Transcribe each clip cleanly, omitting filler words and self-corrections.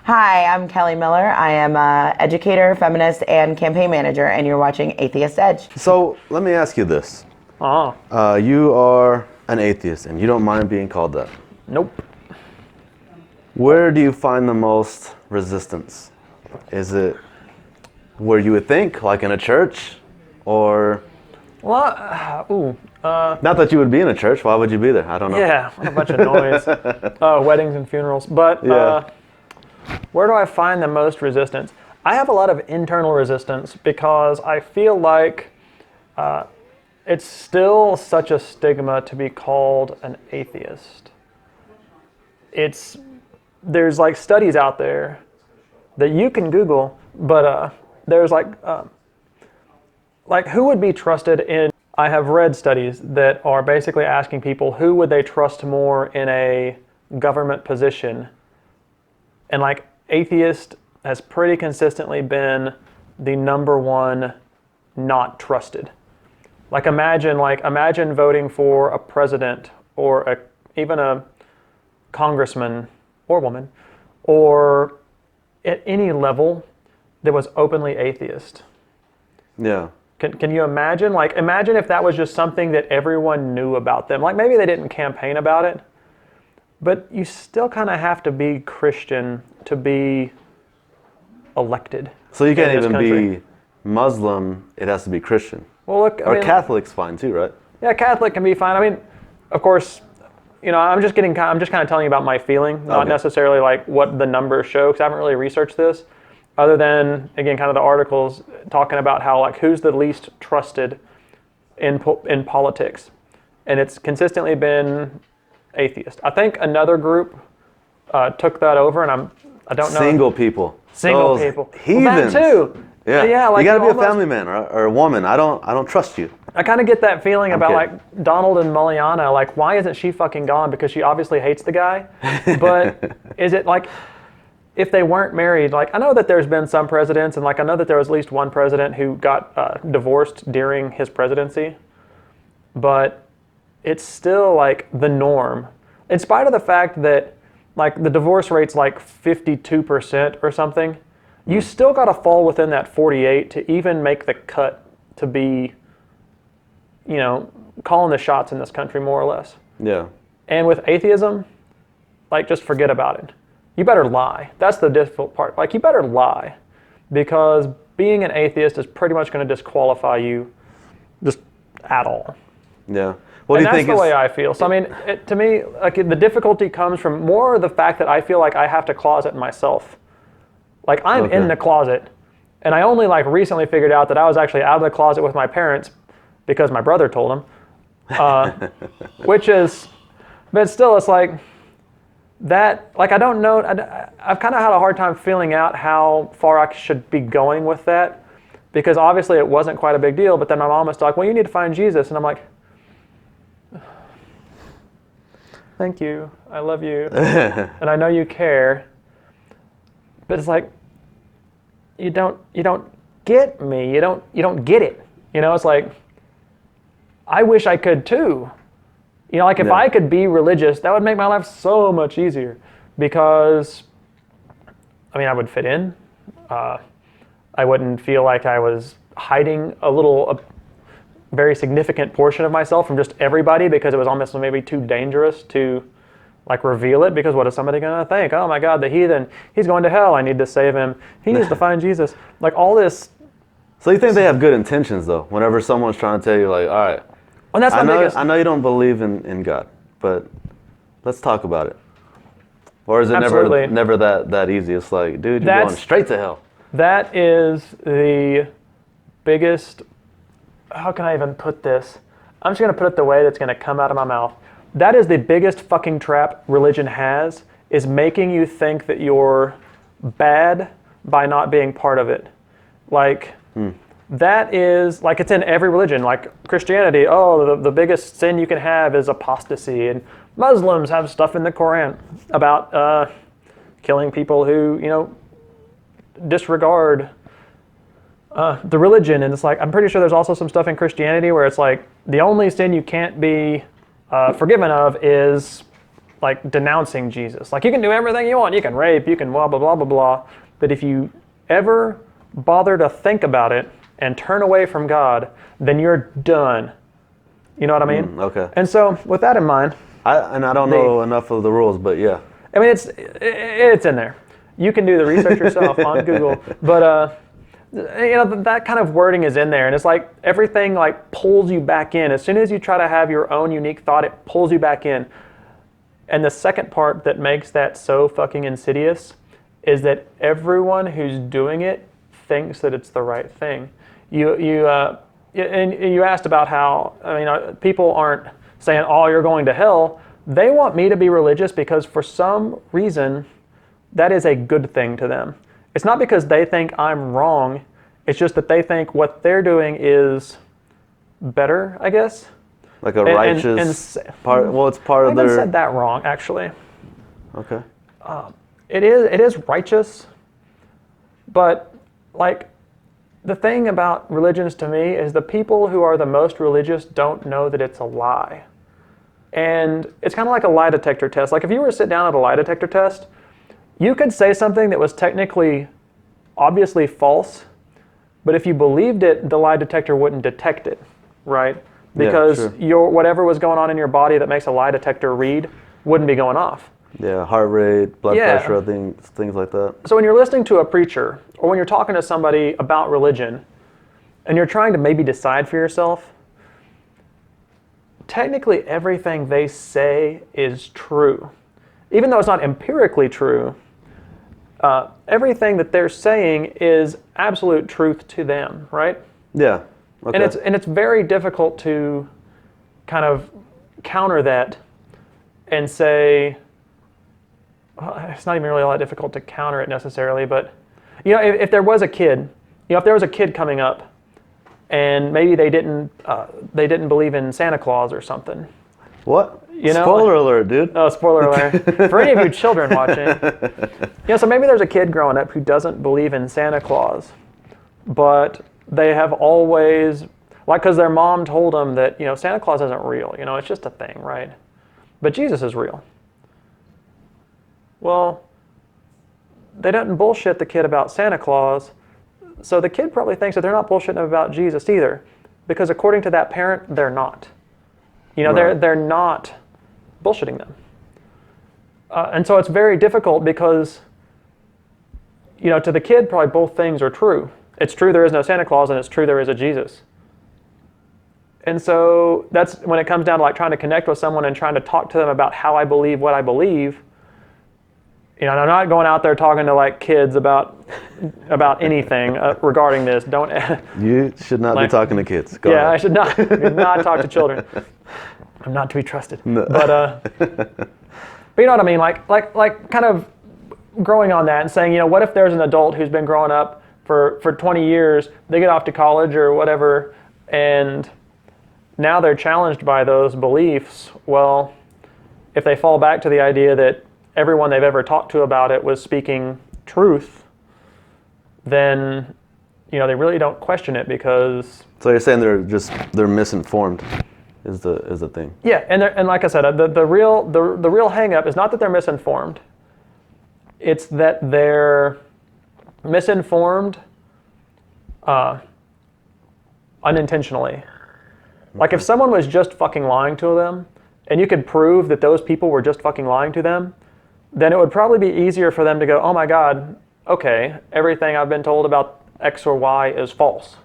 Hi, I'm Kelly Miller. I am an educator, feminist, and campaign manager, and you're watching Atheist Edge. So let me ask you this. You are an atheist, and you don't mind being called that. Nope. Where do you find the most resistance? Is it where you would think, like in a church, or... Well, Not that you would be in a church. Why would you be there? I don't know. yeah, what a bunch of noise. Weddings and funerals. But Yeah. where do I find the most resistance? I have a lot of internal resistance because I feel like it's still such a stigma to be called an atheist. There's like studies out there that you can Google, but there's like who would be trusted in. I have read studies that are basically asking people who would they trust more in a government position, and like atheist has pretty consistently been the number one not trusted. Like imagine voting for a president or even a congressman or woman, or at any level that was openly atheist. Yeah. Can you imagine? Like, imagine if that was just something that everyone knew about them. Like, maybe they didn't campaign about it, but you still kind of have to be Christian to be elected. So you can't in this even country. be Muslim. It has to be Christian. Well, look, Or Catholic's fine too, right? Yeah, Catholic can be fine. I mean, of course, I'm just kind of telling you about my feeling, not Okay. necessarily like what the numbers show, because I haven't really researched this, other than, again, kind of the articles talking about how, like, who's the least trusted in politics. And it's consistently been atheist. I think another group took that over, and I don't know. Single people. Single Those people. Heathens. Well, that too. Yeah. Yeah, like you gotta be almost- a family man or a woman. I don't trust you. I kind of get that feeling about kidding. like Donald and Muliana, like why isn't she fucking gone? Because she obviously hates the guy. But is it like if they weren't married? Like I know that there's been some presidents, and like I know that there was at least one president who got divorced during his presidency. But it's still like the norm, in spite of the fact that like the divorce rate's like 52% or something. You still got to fall within that 48 to even make the cut to be, calling the shots in this country, more or less. Yeah. And with atheism, like, just forget about it. You better lie. That's the difficult part. Like, you better lie, because being an atheist is pretty much going to disqualify you just at all. Yeah. What And do you think that's the way is... I feel. So, I mean, to me, like, the difficulty comes from more the fact that I feel like I have to closet myself. Like, I'm Okay. in the closet, and I only like recently figured out that I was actually out of the closet with my parents because my brother told them, which is, but still, it's like that, like, I don't know, I've kind of had a hard time feeling out how far I should be going with that, because obviously it wasn't quite a big deal, but then my mom was like, well, you need to find Jesus, and I'm like, thank you, I love you, and I know you care, but it's like, you don't get me. You don't get it. It's like, I wish I could too. Like if I could be religious, that would make my life so much easier, because I would fit in. I wouldn't feel like I was hiding a very significant portion of myself from just everybody, because it was almost maybe too dangerous to like reveal it, because what is somebody going to think? Oh my God, the heathen, he's going to hell. I need to save him. He needs to find Jesus. Like all this. So you think they have good intentions though? Whenever someone's trying to tell you like, all right, And that's my biggest. I know you don't believe in God, but let's talk about it. Or is it Absolutely. never that easy? It's like, dude, you're going straight to hell. That is the biggest, how can I even put this? I'm just going to put it the way that's going to come out of my mouth. That is the biggest fucking trap religion has, is making you think that you're bad by not being part of it. Like, that is, like, it's in every religion. Like Christianity, the biggest sin you can have is apostasy. And Muslims have stuff in the Quran about killing people who, disregard the religion. And it's like, I'm pretty sure there's also some stuff in Christianity where it's like, the only sin you can't be forgiven of is like denouncing Jesus. Like, you can do everything you want. You can rape, you can blah, blah, blah, blah, blah. But if you ever bother to think about it and turn away from God, then you're done. You know what I mean? Okay. And so with that in mind, I don't know enough of the rules, but yeah. I mean, it's in there. You can do the research yourself on Google, but that kind of wording is in there, and it's like everything like pulls you back in. As soon as you try to have your own unique thought, it pulls you back in. And the second part that makes that so fucking insidious is that everyone who's doing it thinks that it's the right thing. And you asked about how, I mean, people aren't saying, oh, you're going to hell. They want me to be religious because for some reason, that is a good thing to them. It's not because they think I'm wrong. It's just that they think what they're doing is better, I guess. Like a righteous part. Well, it's part of their. I said that wrong, actually. Okay. It is righteous, but like the thing about religions to me is the people who are the most religious don't know that it's a lie. And it's kind of like a lie detector test. Like if you were to sit down at a lie detector test, you could say something that was technically obviously false, but if you believed it, the lie detector wouldn't detect it, right? Because whatever was going on in your body that makes a lie detector read wouldn't be going off. Yeah, heart rate, blood pressure, things like that. So when you're listening to a preacher, or when you're talking to somebody about religion, and you're trying to maybe decide for yourself, technically everything they say is true. Even though it's not empirically true, everything that they're saying is absolute truth to them, right? Yeah. Okay. And it's very difficult to kind of counter that and say, well, it's not even really all that difficult to counter it necessarily, but if there was a kid, if there was a kid coming up and maybe they didn't believe in Santa Claus or something. What? Spoiler alert, dude. Oh, spoiler alert. For any of you children watching. So maybe there's a kid growing up who doesn't believe in Santa Claus, but they have always, like, because their mom told them that, Santa Claus isn't real. It's just a thing, right? But Jesus is real. Well, they didn't bullshit the kid about Santa Claus, so the kid probably thinks that they're not bullshitting about Jesus either, because according to that parent, they're not. Right. They're not bullshitting them. And so it's very difficult because, to the kid, probably both things are true. It's true there is no Santa Claus, and it's true there is a Jesus. And so that's when it comes down to like trying to connect with someone and trying to talk to them about how I believe what I believe. And I'm not going out there talking to like kids about anything regarding this. Don't. You should not be talking to kids. Go ahead. I should not talk to children. I'm not to be trusted. No. But you know what I mean? Like kind of growing on that and saying, what if there's an adult who's been growing up for 20 years, they get off to college or whatever, and now they're challenged by those beliefs. Well, if they fall back to the idea that everyone they've ever talked to about it was speaking truth, then they really don't question it because. So you're saying they're misinformed, is the thing. Yeah, and like I said, the real hang up is not that they're misinformed. It's that they're misinformed unintentionally. Like if someone was just fucking lying to them, and you could prove that those people were just fucking lying to them, then it would probably be easier for them to go, oh my God, okay, everything I've been told about X or Y is false.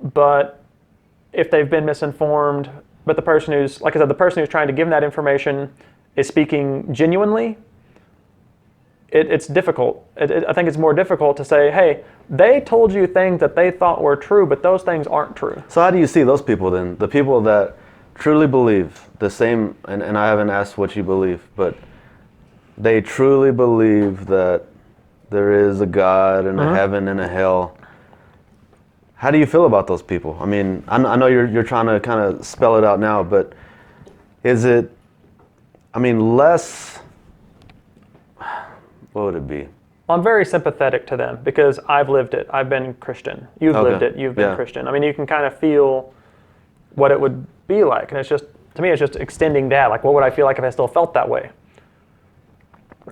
But if they've been misinformed, but the person who's, like I said, the person who's trying to give them that information is speaking genuinely, it's difficult. I think it's more difficult to say, hey, they told you things that they thought were true, but those things aren't true. So how do you see those people then? The people that truly believe the same, and I haven't asked what you believe, but they truly believe that there is a God and a heaven and a hell. How do you feel about those people? I mean, I know you're trying to kind of spell it out now, but is it, less, what would it be? Well, I'm very sympathetic to them because I've lived it. I've been Christian. You've lived it. You've been Christian. You can kind of feel what it would be like, and it's just to me, it's just extending that. Like, what would I feel like if I still felt that way?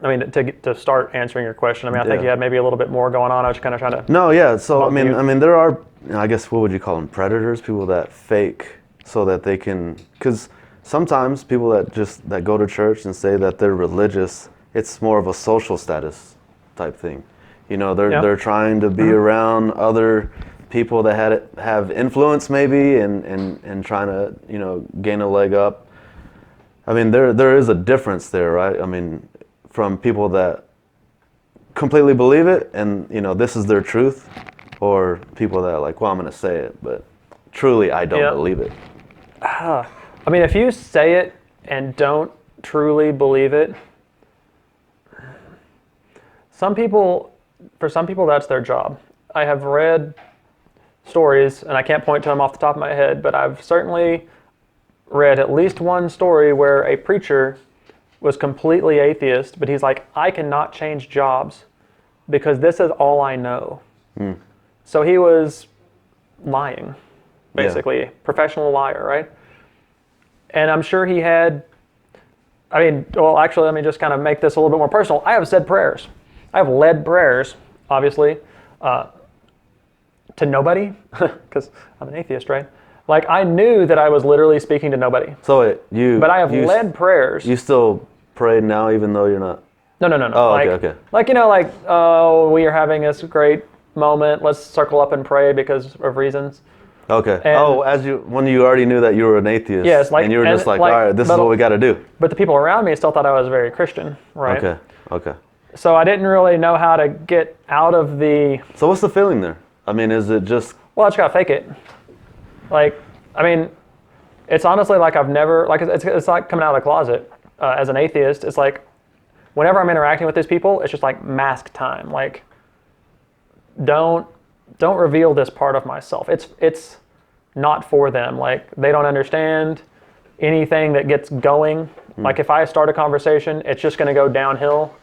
I mean, to start answering your question, I mean, I think you had maybe a little bit more going on. I was kind of trying to. No, yeah. So I mean, there are, I guess, what would you call them? Predators, people that fake so that they can, because sometimes people that go to church and say that they're religious, it's more of a social status type thing. You know, they're trying to be around other people that have influence maybe, and trying to, you know, gain a leg up. I mean, there is a difference there, right? I mean, from people that completely believe it and, you know, this is their truth, or people that are like, well, I'm going to say it, but truly I don't believe it. I mean, if you say it and don't truly believe it, for some people that's their job. I have read stories, and I can't point to them off the top of my head, but I've certainly read at least one story where a preacher was completely atheist, but he's like, I cannot change jobs because this is all I know. So he was lying, basically, professional liar, right? And I'm sure he had, I mean, well, actually, let me just kind of make this a little bit more personal. I have said prayers. I have led prayers, obviously, to nobody, because I'm an atheist, right? Like, I knew that I was literally speaking to nobody. So but I have led prayers. You still pray now, even though you're not? No. Oh, like, okay. Like, you know, like, oh, we are having this great moment. Let's circle up and pray because of reasons. Okay. And, when you already knew that you were an atheist. Yes, like, and you were just like, all right, this is what we got to do. But the people around me still thought I was very Christian, right? Okay. So I didn't really know how to get out of the. So what's the feeling there? I mean, is it just? Well, I just gotta fake it. Like, I mean, it's honestly like I've never, like, it's like coming out of the closet as an atheist. It's like, whenever I'm interacting with these people, it's just like mask time. Like, don't reveal this part of myself. It's not for them. Like, they don't understand anything that gets going. Like, if I start a conversation, it's just gonna go downhill.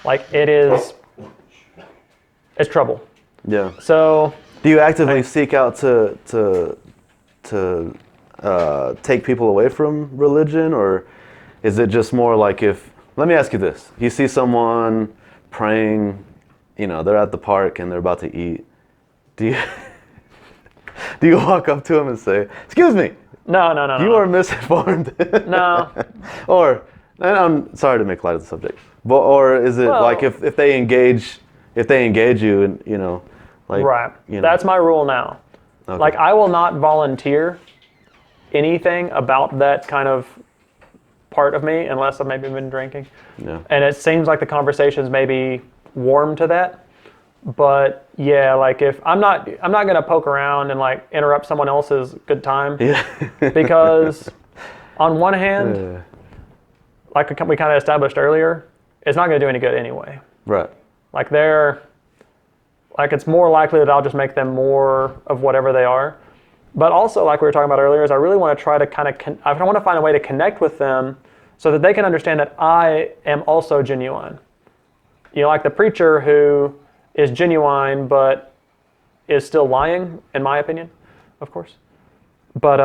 Like, it's trouble. Yeah. So. Do you actively seek out to take people away from religion, or is it just more like let me ask you this. You see someone praying, you know, they're at the park and they're about to eat. Do you walk up to them and say, excuse me? No. You are misinformed. No. And I'm sorry to make light of the subject, or is it like if they engage you and, you know, like, right. You know. That's my rule now. Okay. Like, I will not volunteer anything about that kind of part of me unless I've maybe been drinking. Yeah. And it seems like the conversations maybe warm to that. But yeah, like, if I'm not gonna poke around and like interrupt someone else's good time. Yeah. Because on one hand, like we kind of established earlier, it's not gonna do any good anyway. Right. Like, it's more likely that I'll just make them more of whatever they are. But also, like we were talking about earlier, is I really want to try to I want to find a way to connect with them so that they can understand that I am also genuine. You know, like the preacher who is genuine but is still lying, in my opinion, of course. But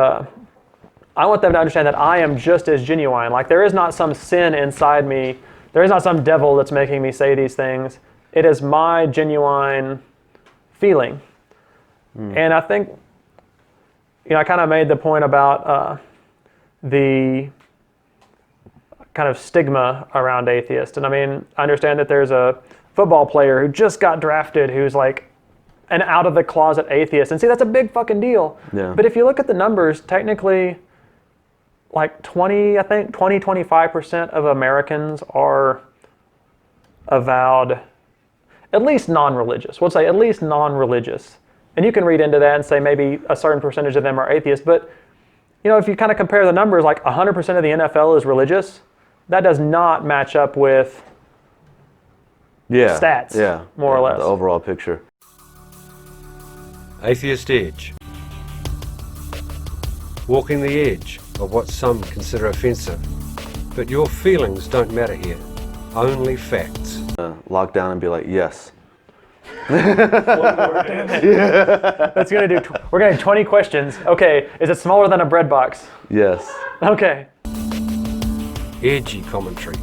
I want them to understand that I am just as genuine. Like, there is not some sin inside me. There is not some devil that's making me say these things. It is my genuine feeling. And I think, you know, I kind of made the point about the kind of stigma around atheists. And I mean, I understand that there's a football player who just got drafted who's like an out of the closet atheist. And see, that's a big fucking deal. Yeah. But if you look at the numbers, technically, like 25% of Americans are avowed, at least non-religious. We'll say at least non-religious. And you can read into that and say maybe a certain percentage of them are atheists. But, you know, if you kind of compare the numbers, like 100% of the NFL is religious, that does not match up with stats, more or less. The overall picture. Atheist Edge. Walking the edge of what some consider offensive. But your feelings don't matter here. Only facts. Lock down and be like, yes. That's gonna do. We're gonna do 20 questions. Okay, is it smaller than a bread box? Yes. Okay. Edgy commentary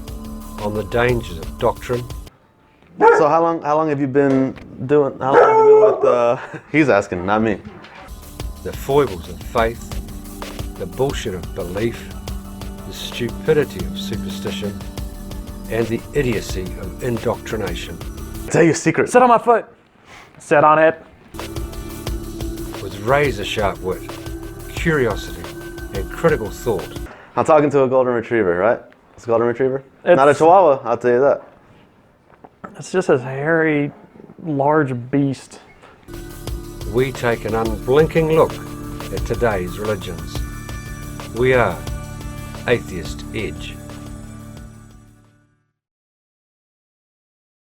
on the dangers of doctrine. So how long have you been doing? How long have you been with? He's asking, not me. The foibles of faith, the bullshit of belief, the stupidity of superstition, and the idiocy of indoctrination. Tell you a secret. Sit on my foot. Sit on it. With razor-sharp wit, curiosity, and critical thought. I'm talking to a golden retriever, right? It's a golden retriever. Not a It's- chihuahua, I'll tell you that. It's just a hairy, large beast. We take an unblinking look at today's religions. We are Atheist Edge.